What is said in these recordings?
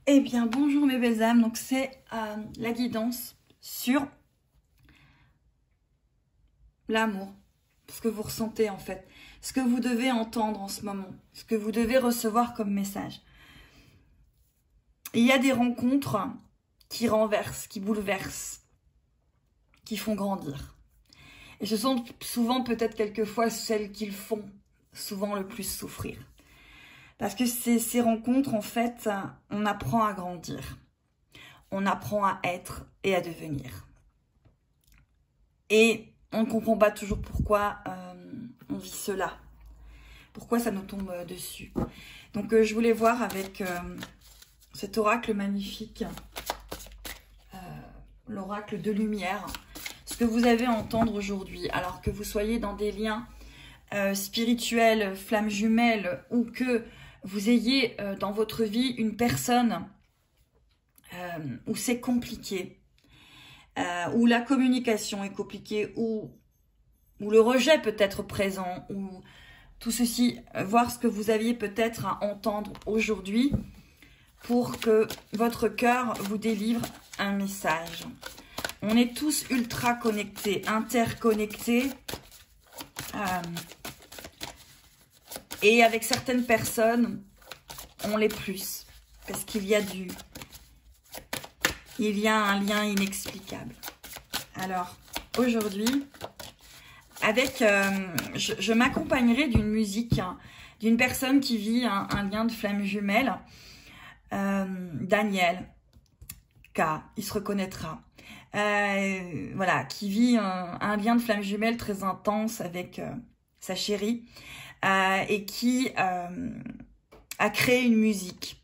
Eh bien, bonjour mes belles âmes. Donc, c'est la guidance sur l'amour. Ce que vous ressentez en fait. Ce que vous devez entendre en ce moment. Ce que vous devez recevoir comme message. Il y a des rencontres qui renversent, qui bouleversent, qui font grandir. Et ce sont souvent, peut-être quelquefois, celles qui le font souvent le plus souffrir. Parce que ces rencontres, en fait, on apprend à grandir. On apprend à être et à devenir. Et on ne comprend pas toujours pourquoi on vit cela. Pourquoi ça nous tombe dessus. Donc, je voulais voir avec cet oracle magnifique, l'oracle de lumière, ce que vous avez à entendre aujourd'hui. Alors que vous soyez dans des liens spirituels, flammes jumelles, ou que vous ayez dans votre vie une personne où c'est compliqué, où la communication est compliquée, où le rejet peut être présent, ou tout ceci, voir ce que vous aviez peut-être à entendre aujourd'hui pour que votre cœur vous délivre un message. On est tous ultra connectés, interconnectés, et avec certaines personnes, on l'est plus, parce qu'il y a un lien inexplicable. Alors, aujourd'hui, je m'accompagnerai d'une musique, d'une personne qui vit un lien de flamme jumelle, Daniel K, il se reconnaîtra. Voilà, qui vit un lien de flamme jumelle très intense avec sa chérie, et qui a créé une musique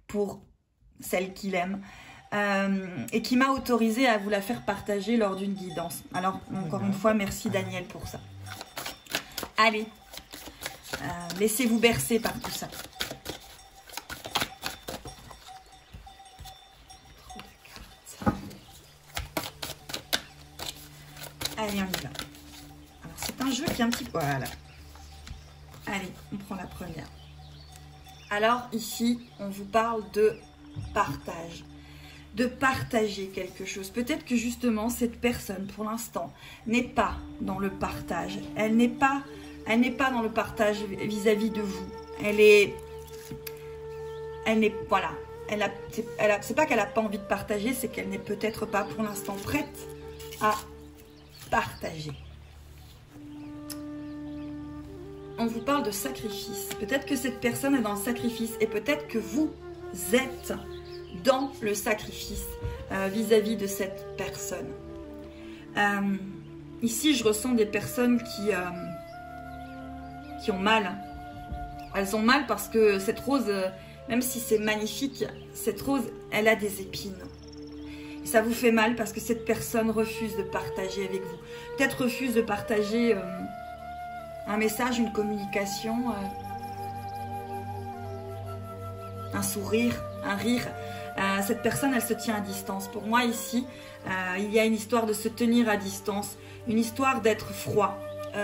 pour celle qu'il aime, et qui m'a autorisé à vous la faire partager lors d'une guidance. Alors, encore une fois, merci Daniel pour ça. Allez, laissez-vous bercer par tout ça. Allez, on y va. Alors, c'est un jeu qui est un petit peu... Voilà. Allez, on prend la première. Alors, ici, on vous parle de partage. De partager quelque chose. Peut-être que justement, cette personne, pour l'instant, n'est pas dans le partage. Elle n'est pas dans le partage vis-à-vis de vous. Voilà. C'est pas qu'elle n'a pas envie de partager, c'est qu'elle n'est peut-être pas pour l'instant prête à partager. On vous parle de sacrifice. Peut-être que cette personne est dans le sacrifice et peut-être que vous êtes dans le sacrifice vis-à-vis de cette personne. Ici, je ressens des personnes qui ont mal. Elles ont mal parce que cette rose, même si c'est magnifique, cette rose, elle a des épines. Et ça vous fait mal parce que cette personne refuse de partager avec vous. Peut-être refuse de partager un message, une communication, un sourire, un rire. Cette personne, elle se tient à distance. Pour moi, ici, il y a une histoire de se tenir à distance, une histoire d'être froid.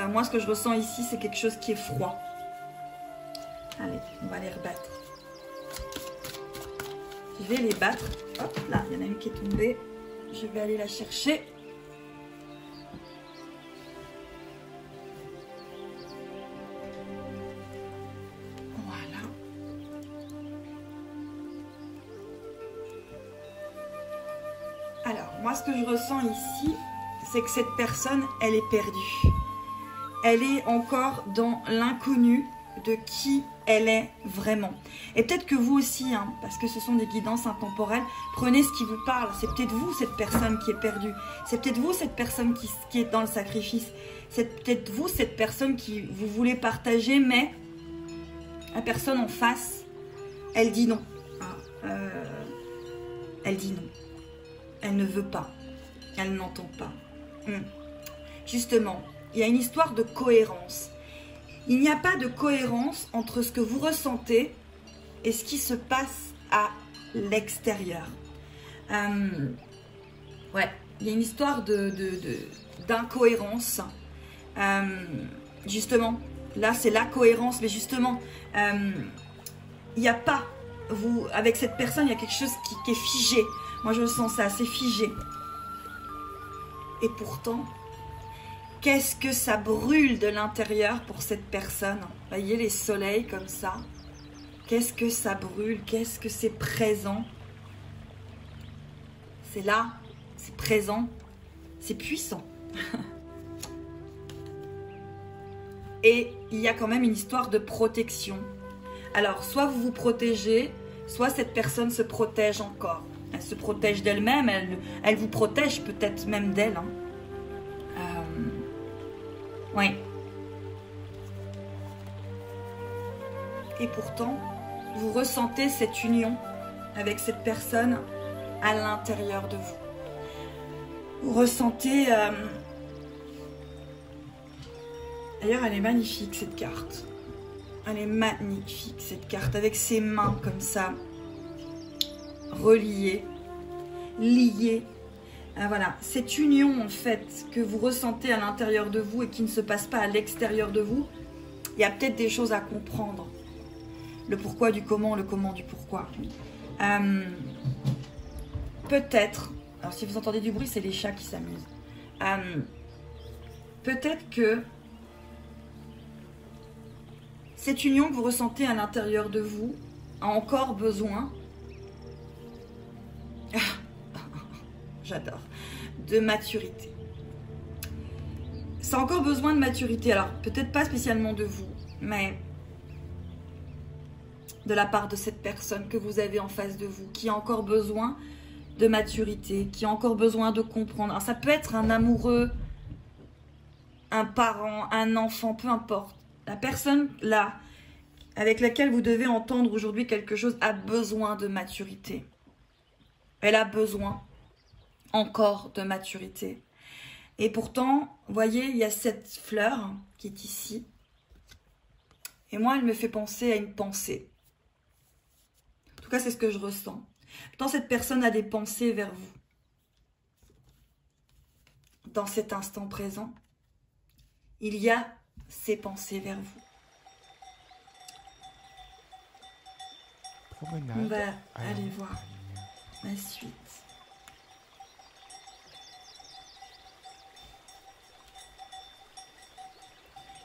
Moi, ce que je ressens ici, c'est quelque chose qui est froid. Allez, on va les rebattre. Je vais les battre. Hop, là, il y en a une qui est tombée. Je vais aller la chercher. Voilà. Alors, moi, ce que je ressens ici, c'est que cette personne, elle est perdue. Elle est encore dans l'inconnu de qui elle est vraiment. Et peut-être que vous aussi, hein, parce que ce sont des guidances intemporelles, prenez ce qui vous parle. C'est peut-être vous, cette personne qui est perdue. C'est peut-être vous, cette personne qui est dans le sacrifice. C'est peut-être vous, cette personne qui vous voulez partager, mais la personne en face, elle dit non. Elle dit non. Elle ne veut pas. Elle n'entend pas. Justement, il y a une histoire de cohérence. Il n'y a pas de cohérence entre ce que vous ressentez et ce qui se passe à l'extérieur. Ouais, il y a une histoire d'incohérence. Justement, là c'est la cohérence, mais justement, il n'y a pas avec cette personne, il y a quelque chose qui est figé. Moi, je sens ça, c'est figé. Et pourtant, qu'est-ce que ça brûle de l'intérieur pour cette personne? Vous voyez les soleils comme ça. Qu'est-ce que ça brûle? Qu'est-ce que c'est présent? C'est là, c'est présent, c'est puissant. Et il y a quand même une histoire de protection. Alors, soit vous vous protégez, soit cette personne se protège encore. Elle se protège d'elle-même, elle vous protège peut-être même d'elle. Hein. Oui. Et pourtant, vous ressentez cette union avec cette personne à l'intérieur de vous. Vous ressentez... D'ailleurs, elle est magnifique, cette carte. Elle est magnifique, cette carte, avec ses mains comme ça, reliées, liées. Ah, voilà, cette union, en fait, que vous ressentez à l'intérieur de vous et qui ne se passe pas à l'extérieur de vous, il y a peut-être des choses à comprendre. Le pourquoi du comment, le comment du pourquoi. Peut-être, alors si vous entendez du bruit, c'est les chats qui s'amusent. Peut-être que cette union que vous ressentez à l'intérieur de vous a encore besoin, j'adore, de maturité. Ça a encore besoin de maturité, alors peut-être pas spécialement de vous, mais de la part de cette personne que vous avez en face de vous, qui a encore besoin de maturité, qui a encore besoin de comprendre. Alors ça peut être un amoureux, un parent, un enfant, peu importe. La personne là, avec laquelle vous devez entendre aujourd'hui quelque chose, a besoin de maturité. Elle a besoin encore de maturité. Et pourtant, vous voyez, il y a cette fleur qui est ici. Et moi, elle me fait penser à une pensée. En tout cas, c'est ce que je ressens. Pourtant, cette personne a des pensées vers vous. Dans cet instant présent, il y a ces pensées vers vous. On va aller voir la suite.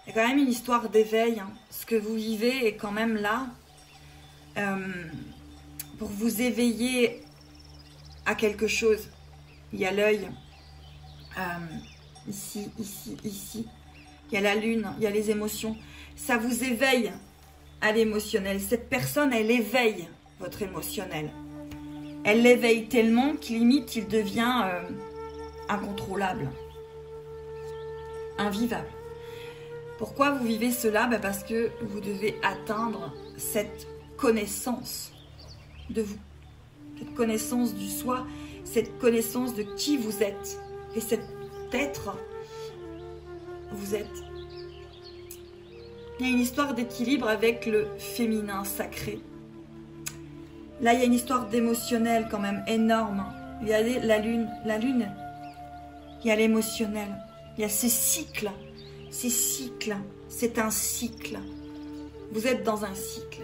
Il y a quand même une histoire d'éveil. Hein. Ce que vous vivez est quand même là pour vous éveiller à quelque chose. Il y a l'œil. Ici, ici, ici. Il y a la lune, il y a les émotions. Ça vous éveille à l'émotionnel. Cette personne, elle éveille votre émotionnel. Elle l'éveille tellement qu'il limite, il devient incontrôlable. Invivable. Pourquoi vous vivez cela? Parce que vous devez atteindre cette connaissance de vous. Cette connaissance du soi, cette connaissance de qui vous êtes. Et cet être, vous êtes. Il y a une histoire d'équilibre avec le féminin sacré. Là, il y a une histoire d'émotionnel quand même énorme. Il y a la lune, il y a l'émotionnel. Il y a ces cycles, c'est un cycle. Vous êtes dans un cycle.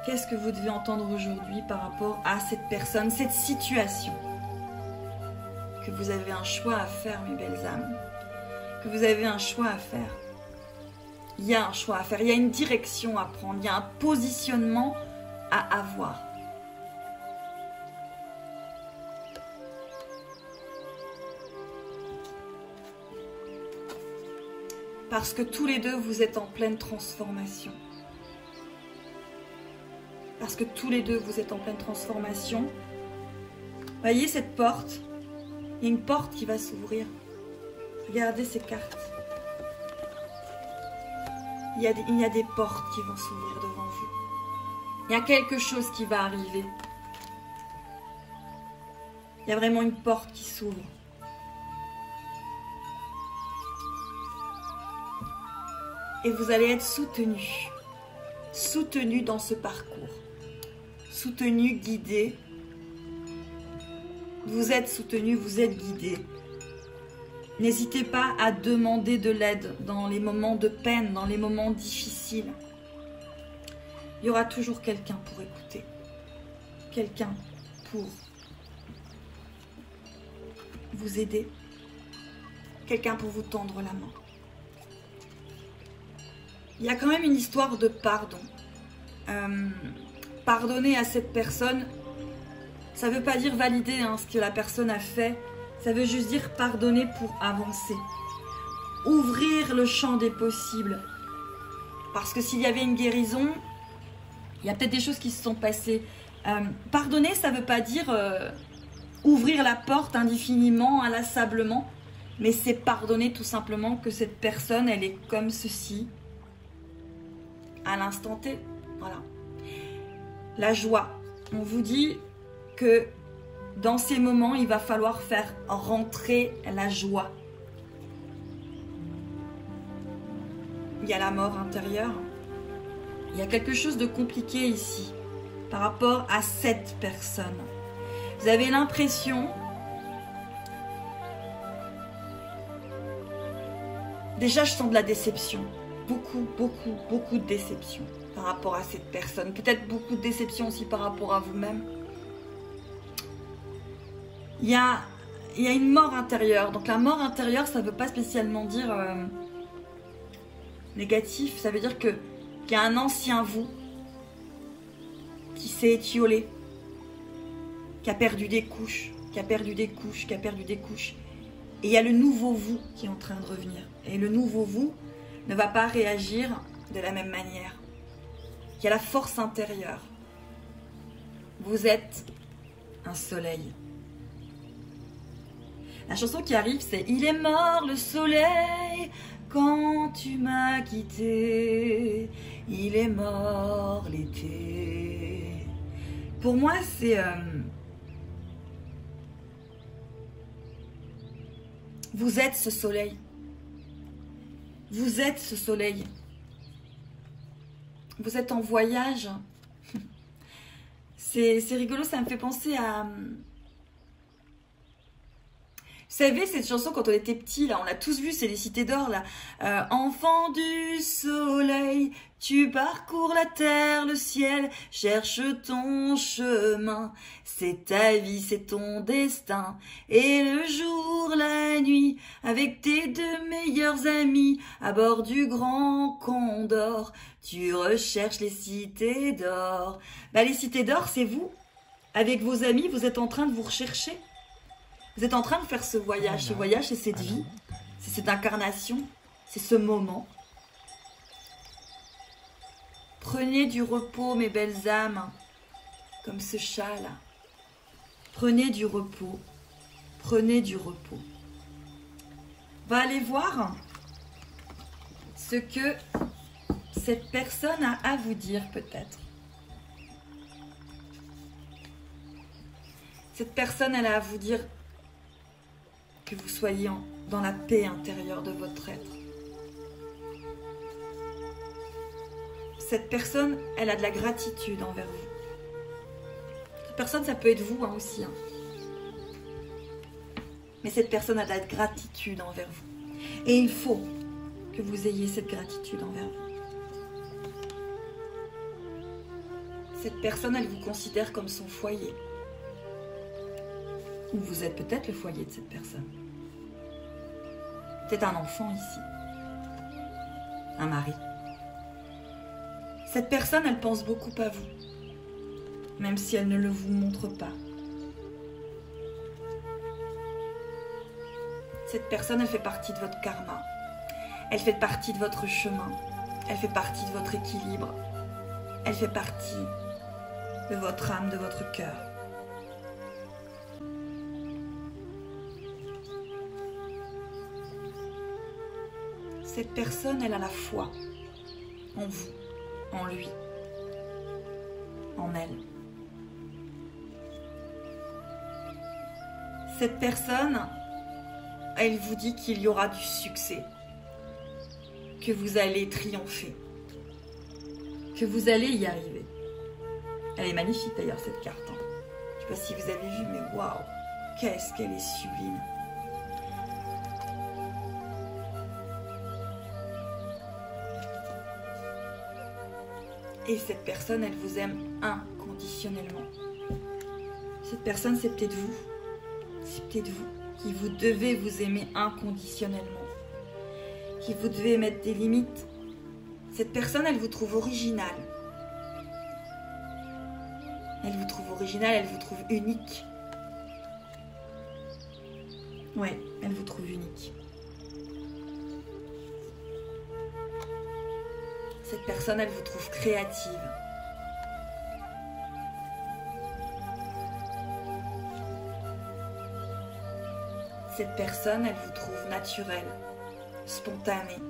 Qu'est-ce que vous devez entendre aujourd'hui par rapport à cette personne, cette situation? Que vous avez un choix à faire, mes belles âmes. Que vous avez un choix à faire. Il y a un choix à faire, il y a une direction à prendre, il y a un positionnement à avoir. Parce que tous les deux, vous êtes en pleine transformation. Parce que tous les deux, vous êtes en pleine transformation. Voyez cette porte? Il y a une porte qui va s'ouvrir. Regardez ces cartes. Il y a des portes qui vont s'ouvrir devant vous. Il y a quelque chose qui va arriver. Il y a vraiment une porte qui s'ouvre. Et vous allez être soutenu. Soutenu dans ce parcours. Soutenu, guidé. Vous êtes soutenu, vous êtes guidé. N'hésitez pas à demander de l'aide dans les moments de peine, dans les moments difficiles. il y aura toujours quelqu'un pour écouter. Quelqu'un pour vous aider. Quelqu'un pour vous tendre la main. Il y a quand même une histoire de pardon. Pardonner à cette personne, ça ne veut pas dire valider ce que la personne a fait. Ça veut juste dire pardonner pour avancer. Ouvrir le champ des possibles. Parce que s'il y avait une guérison, il y a peut-être des choses qui se sont passées. Pardonner, ça ne veut pas dire ouvrir la porte indéfiniment, inlassablement. Mais c'est pardonner tout simplement que cette personne, elle est comme ceci. À l'instant T. Voilà. La joie. On vous dit que dans ces moments, il va falloir faire rentrer la joie. Il y a la mort intérieure. Il y a quelque chose de compliqué ici par rapport à cette personne. Vous avez l'impression... Déjà, je sens de la déception. Beaucoup de déception par rapport à cette personne. Peut-être beaucoup de déception aussi par rapport à vous-même. Il y a une mort intérieure. Donc la mort intérieure, ça ne veut pas spécialement dire négatif. Ça veut dire qu'il y a un ancien vous qui s'est étiolé, qui a perdu des couches, qui a perdu des couches, qui a perdu des couches. Et il y a le nouveau vous qui est en train de revenir. Et le nouveau vous ne va pas réagir de la même manière. Il y a la force intérieure. Vous êtes un soleil. La chanson qui arrive, c'est « Il est mort le soleil quand tu m'as quitté. Il est mort l'été. » Pour moi, c'est... Vous êtes ce soleil. Vous êtes ce soleil. Vous êtes en voyage. C'est rigolo, ça me fait penser à... Vous savez, cette chanson, quand on était petit, là, on l'a tous vu, c'est les Cités d'Or, là. Enfant du soleil, tu parcours la terre, le ciel, cherche ton chemin. C'est ta vie, c'est ton destin. Et le jour, la nuit, avec tes deux meilleurs amis, à bord du Grand Condor, tu recherches les Cités d'Or. Bah, les Cités d'Or, c'est vous. Avec vos amis, vous êtes en train de vous rechercher. Vous êtes en train de faire ce voyage. Ce voyage, c'est cette vie, c'est cette incarnation, c'est ce moment. Prenez du repos, mes belles âmes, comme ce chat-là. Prenez du repos. Prenez du repos. On va aller voir ce que cette personne a à vous dire, peut-être. Cette personne, elle a à vous dire que vous soyez dans la paix intérieure de votre être. Cette personne, elle a de la gratitude envers vous. Cette personne, ça peut être vous aussi. Mais cette personne a de la gratitude envers vous. Et il faut que vous ayez cette gratitude envers vous. Cette personne, elle vous considère comme son foyer. Ou vous êtes peut-être le foyer de cette personne. Peut-être un enfant ici. Un mari. Cette personne, elle pense beaucoup à vous. Même si elle ne le vous montre pas. Cette personne, elle fait partie de votre karma. Elle fait partie de votre chemin. Elle fait partie de votre équilibre. Elle fait partie de votre âme, de votre cœur. Cette personne, elle a la foi en vous, en lui, en elle. Cette personne, elle vous dit qu'il y aura du succès, que vous allez triompher, que vous allez y arriver. Elle est magnifique d'ailleurs cette carte. Je ne sais pas si vous avez vu, mais waouh, qu'est-ce qu'elle est sublime. Et cette personne, elle vous aime inconditionnellement. Cette personne, c'est peut-être vous. C'est peut-être vous qui vous devez vous aimer inconditionnellement. Qui vous devez mettre des limites. Cette personne, elle vous trouve originale. Elle vous trouve originale, elle vous trouve unique. Ouais, elle vous trouve unique. Cette personne, elle vous trouve créative. Cette personne, elle vous trouve naturelle, spontanée.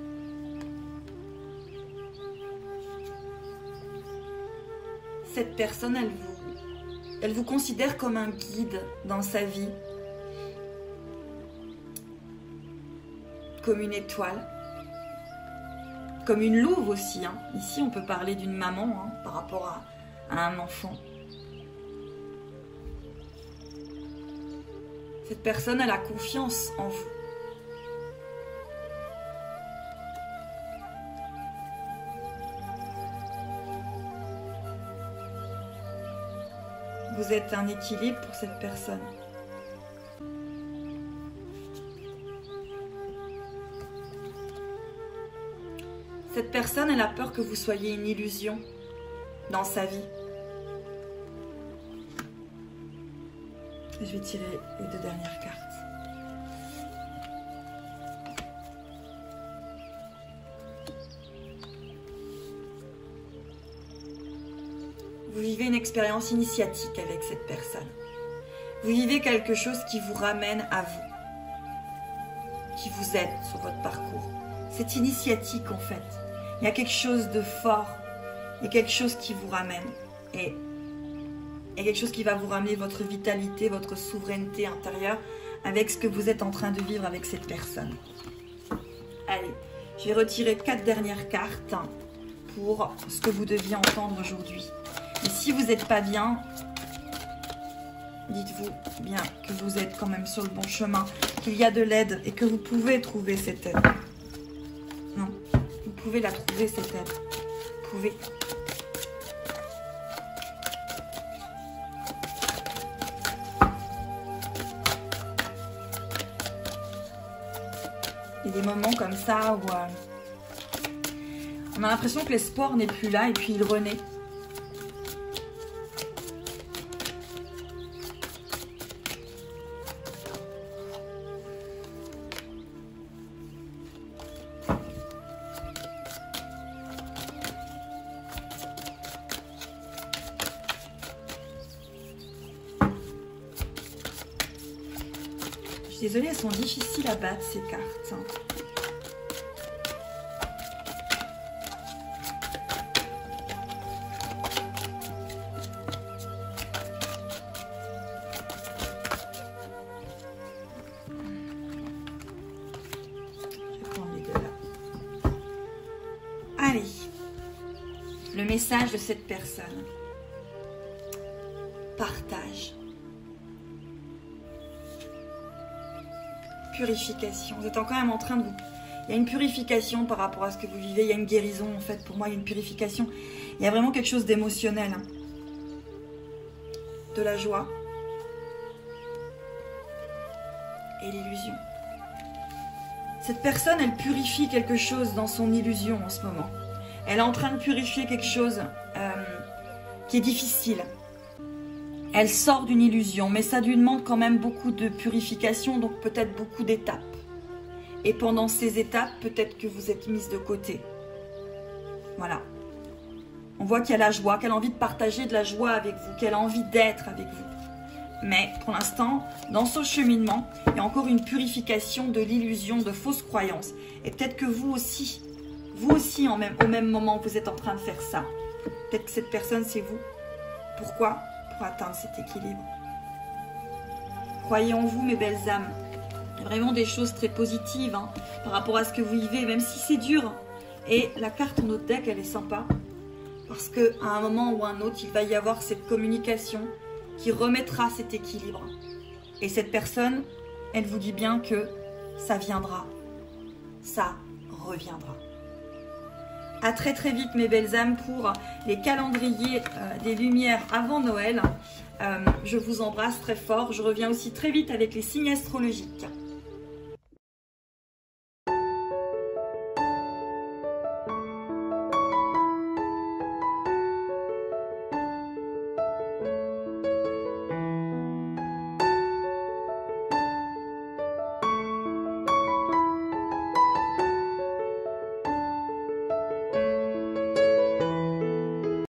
Cette personne, elle vous considère comme un guide dans sa vie, comme une étoile, comme une louve aussi. Hein. Ici, on peut parler d'une maman par rapport à un enfant. Cette personne, elle a confiance en vous. Vous êtes un équilibre pour cette personne. Cette personne, elle a peur que vous soyez une illusion dans sa vie. Je vais tirer les 2 dernières cartes. Vous vivez une expérience initiatique avec cette personne. Vous vivez quelque chose qui vous ramène à vous, qui vous aide sur votre parcours. C'est initiatique en fait. Il y a quelque chose de fort, il y a quelque chose qui vous ramène. Et il y a quelque chose qui va vous ramener votre vitalité, votre souveraineté intérieure avec ce que vous êtes en train de vivre avec cette personne. Allez, je vais retirer 4 dernières cartes pour ce que vous deviez entendre aujourd'hui. Et si vous n'êtes pas bien, dites-vous bien que vous êtes quand même sur le bon chemin, qu'il y a de l'aide et que vous pouvez trouver cette aide. Non, vous pouvez la trouver cette aide. Vous pouvez. Il y a des moments comme ça où on a l'impression que l'espoir n'est plus là et puis il renaît. Je suis désolée, elles sont difficiles à battre ces cartes. Je vais prendre les 2 là. Allez, le message de cette personne. Partage. Purification. Vous êtes quand même en train de vous... Il y a une purification par rapport à ce que vous vivez. Il y a une guérison, en fait. Pour moi, il y a une purification. Il y a vraiment quelque chose d'émotionnel. Hein. De la joie. Et l'illusion. Cette personne, elle purifie quelque chose dans son illusion en ce moment. Elle est en train de purifier quelque chose qui est difficile. Elle sort d'une illusion, mais ça lui demande quand même beaucoup de purification, donc peut-être beaucoup d'étapes. Et pendant ces étapes, peut-être que vous êtes mise de côté. Voilà. On voit qu'il y a la joie, qu'elle a envie de partager de la joie avec vous, qu'elle a envie d'être avec vous. Mais pour l'instant, dans ce cheminement, il y a encore une purification de l'illusion, de fausses croyances. Et peut-être que vous aussi au même moment, vous êtes en train de faire ça. Peut-être que cette personne, c'est vous. Pourquoi ? Pour atteindre cet équilibre. Croyez en vous, mes belles âmes. Il y a vraiment des choses très positives hein, par rapport à ce que vous vivez, même si c'est dur. Et la carte en notre deck, elle est sympa. Parce qu'à un moment ou un autre, il va y avoir cette communication qui remettra cet équilibre. Et cette personne, elle vous dit bien que ça viendra. Ça reviendra. À très très vite mes belles âmes pour les calendriers des lumières avant Noël. Je vous embrasse très fort. Je reviens aussi très vite avec les signes astrologiques.